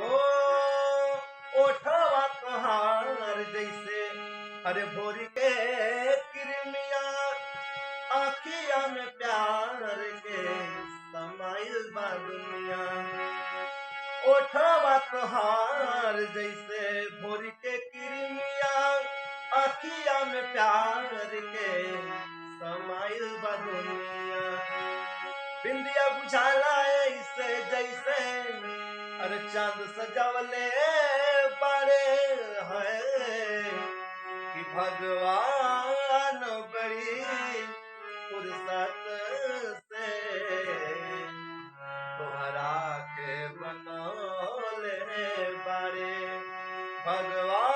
ओ ओठवा तोहार जैसे अरे भोर के किरमिया आखिया में प्यार के समाइल बा दुनिया। ओठवा तोहार जैसे भोर के किरमिया आखिया में प्यार के समाइल बा दुनिया। बिंदिया बुझाला ऐसे जैसे अरे चांद सजावले बड़े हैं कि भगवान बड़ी फुर्सत से तोहरा के बनौले बड़े। भगवान